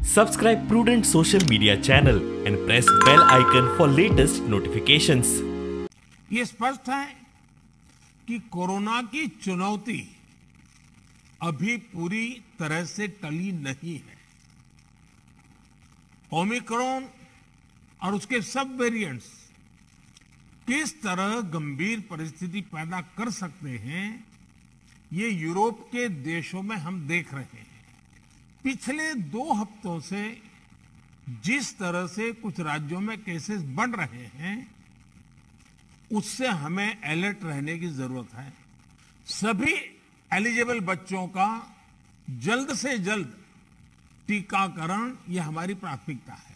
Subscribe Prudent Social Media channel and press bell icon for latest notifications. ये स्पष्ट है कि कोरोना की चुनौती अभी पूरी तरह से टली नहीं है। ओमिक्रॉन और उसके सब वेरिएंट्स किस तरह गंभीर परिस्थिति पैदा कर सकते हैं, ये यूरोप के देशों में हम देख रहे हैं। पिछले 2 हफ्तों से जिस तरह से कुछ राज्यों में केसेस बढ़ रहे हैं, उससे हमें अलर्ट रहने की जरूरत है। सभी एलिजिबल बच्चों का जल्द से जल्द टीकाकरण ये हमारी प्राथमिकता है।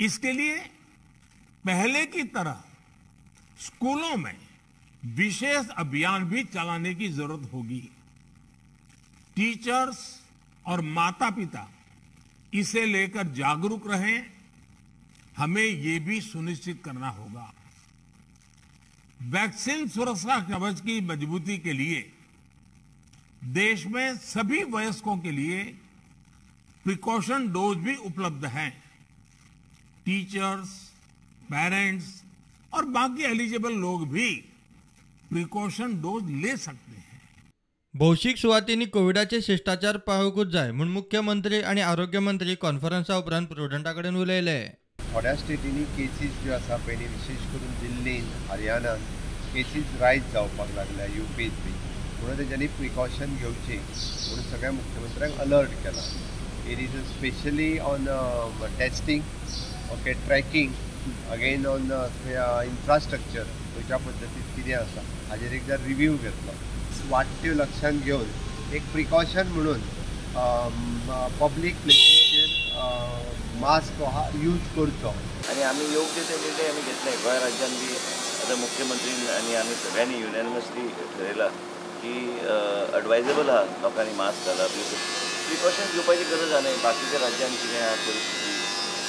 इसके लिए पहले की तरह स्कूलों में विशेष अभियान भी चलाने की जरूरत होगी। टीचर्स और माता पिता इसे लेकर जागरूक रहें। हमें ये भी सुनिश्चित करना होगा। वैक्सीन सुरक्षा कवच की मजबूती के लिए देश में सभी वयस्कों के लिए प्रिकॉशन डोज भी उपलब्ध हैं। टीचर्स, पेरेंट्स और बाकी एलिजिबल लोग भी प्रिकॉशन डोज ले सकते हैं। भौशीक सुवातींनी कोविडाचे शिष्टाचार पाळूंकूच जाय म्हूण मुख्यमंत्री आणि आरोग्य मंत्री कॉन्फरन्सा उपरांत प्रुडंटाकडेन उलयले। थोड्या स्टेटींनी केसीस ज्यो आसा पयलीं विशेष करून दिल्लीन, हरियाणान केसीस रायज जावपाक लागल्या, यूपीत बी, म्हणून तेच्यांनी प्रिकॉशन घेवची म्हणून सगळ्या मुख्यमंत्र्यांक अलर्ट केला। It is specially on testing, okay, tracking, again on infrastructure खंयच्या पद्दतीन कितें आसा हाजेर एकदां रिव्यू घेतलो। वाडट्यो लक्षांत घेवन एक प्रिकॉशन म्हणून पब्लीक प्लेसीचेर मास्क यूज करचो आणि आम्ही योग्य ते निर्णय आम्ही घेतले। गोंय राज्यान बी आता मुख्यमंत्री आणि आम्ही सगळ्यांनी युनॅनिमसली ठरयला की एडवायजेबल आहा लोकांनी मास्क घालप, प्रिकॉशन घेवपाची गरज आहा न्ही। बाकीच्या राज्यान कितें आहा परिस्थिती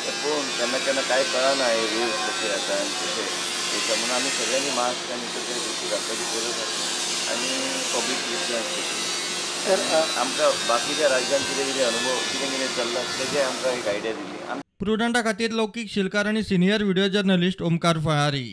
ते पळोवन केन्ना केन्ना कांय कळना हे रूल्स कशे आसा आनी कशे वयता, म्हणून आमी सगळ्यांनी मास्क आनी सगळे गोश्टी घालपाची गरज आसा आनी पब्लीक प्लेसीस आमकां बाकीच्या राज्यान कितें कितें अनुभव कितें कितें चल्ला तेजे आमकां एक आयडिया दिली। प्रुडंटा खातीर लौकीक शिलकार आनी senior video journalist Omkar Phalari.